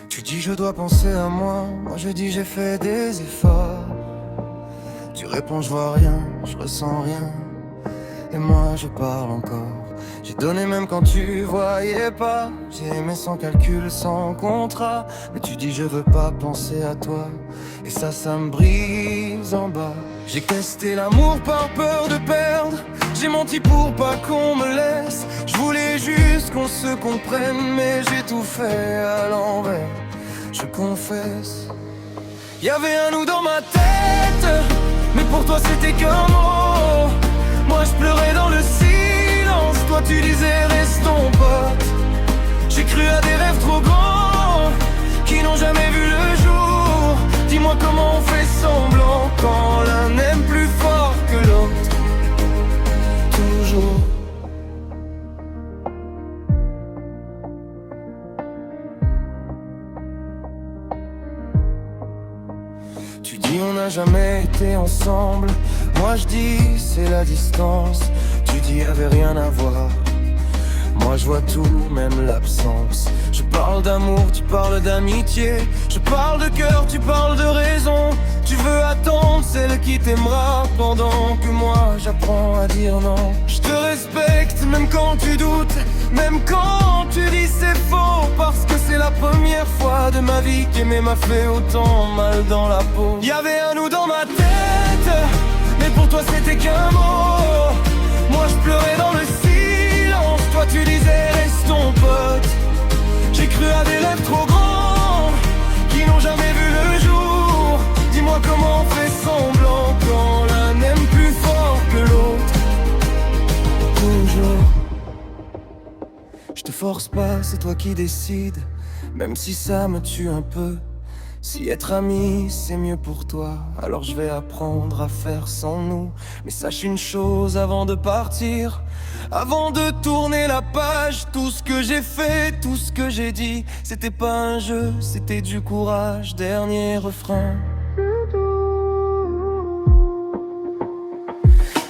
Tu dis je dois penser à moi, moi je dis j'ai fait des efforts. Tu réponds je vois rien, je ressens rien. Et moi je parle encore. J'ai donné même quand tu voyais pas. J'ai aimé sans calcul, sans contrat. Mais tu dis je veux pas penser à toi. Et ça me brise en bas. J'ai testé l'amour par peur de perdre. J'ai menti pour pas qu'on me laisse. Je voulais juste qu'on se comprenne. Mais j'ai tout fait à l'envers. Je confesse. Y'avait un nous dans ma tête. Mais pour toi c'était qu'un mot. Moi je pleurais dans le silence. Toi tu disais restons potes. J'ai cru à des rêves trop grands qui n'ont jamais vu le jour. Dis-moi comment on fait semblant quand l'un aime plus fort que l'autre. Toujours. Tu dis on n'a jamais été ensemble. Moi je dis c'est la distance. Tu dis y'avait rien à voir. Moi je vois tout, même l'absence. Je parle d'amour, tu parles d'amitié. Je parle de cœur, tu parles de raison. Tu veux attendre celle qui t'aimera pendant que moi j'apprends à dire non. Je te respecte même quand tu doutes, même quand tu dis c'est faux. Parce que c'est la première fois de ma vie qu'aimer m'a fait autant mal dans la peau. Y'avait un nous dans ma tête, mais pour toi c'était qu'un mot. Moi je pleurais dans le silence, toi tu disais restons potes. J'ai cru à des rêves trop grands qui n'ont jamais vu le jour. Dis-moi comment on fait semblant quand l'un aime plus fort que l'autre. Toujours. Je te force pas, c'est toi qui décides. Même si ça me tue un peu. Si être ami c'est mieux pour toi, alors je vais apprendre à faire sans nous. Mais sache une chose avant de partir, avant de tourner la page. Tout ce que j'ai fait, tout ce que j'ai dit, c'était pas un jeu, c'était du courage. Dernier refrain.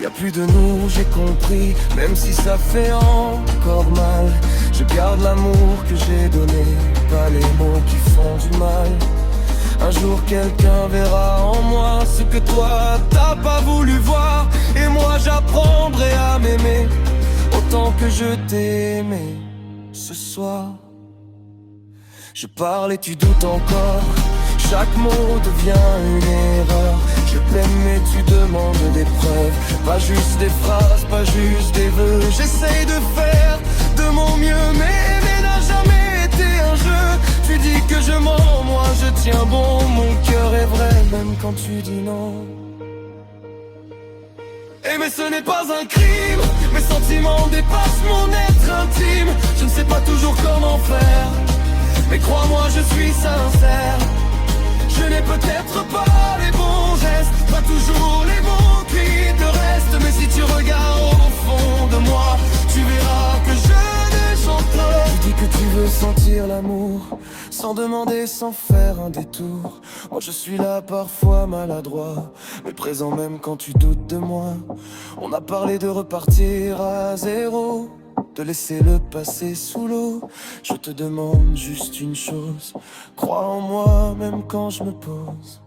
Y'a plus de nous, j'ai compris, même si ça fait encore mal. Je garde l'amour que j'ai donné, pas les mots qui font du mal. Un jour quelqu'un verra en moi ce que toi t'as pas voulu voir. Et moi j'apprendrai à m'aimer autant que je t'ai aimé ce soir. Je parle et tu doutes encore, chaque mot devient une erreur. Je t'aime mais tu demandes des preuves, pas juste des phrases, pas juste des vœux. J'essaye de faire de mon mieux, mais aimer n'a jamais été un jeu. Tu dis que je mens, moi je tiens bon. Mon cœur est vrai même quand tu dis non. Aimer ce n'est pas un crime, mes sentiments dépassent mon être intime. Je ne sais pas toujours comment faire, mais crois-moi je suis sincère. Je n'ai peut-être pas les bons gestes, pas toujours les bons cris de reste. Mais si tu regardes au fond de moi, tu verras que je ne chante pas. Tu dis que tu veux sentir l'amour, sans demander, sans faire un détour. Moi je suis là parfois maladroit, mais présent même quand tu doutes de moi. On a parlé de repartir à zéro, de laisser le passé sous l'eau. Je te demande juste une chose, crois en moi même quand je me pose.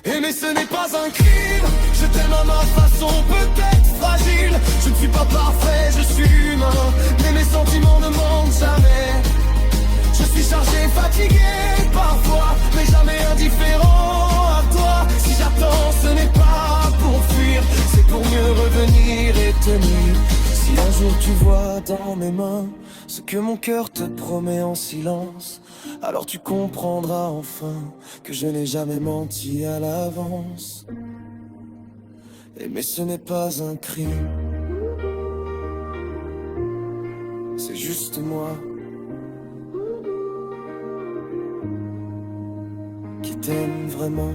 Aimer ce n'est pas un crime, je t'aime à ma façon peut-être fragile. Je ne suis pas parfait, je suis humain, mais mes sentiments ne mentent jamais. Je suis chargé, fatigué parfois, mais jamais indifférent à toi. Si j'attends ce n'est pas pour fuir, c'est pour mieux revenir et tenir. Si un jour tu vois dans mes mains ce que mon cœur te promet en silence, alors tu comprendras enfin que je n'ai jamais menti à l'avance. Aimer ce n'est pas un crime, c'est juste moi qui t'aime vraiment.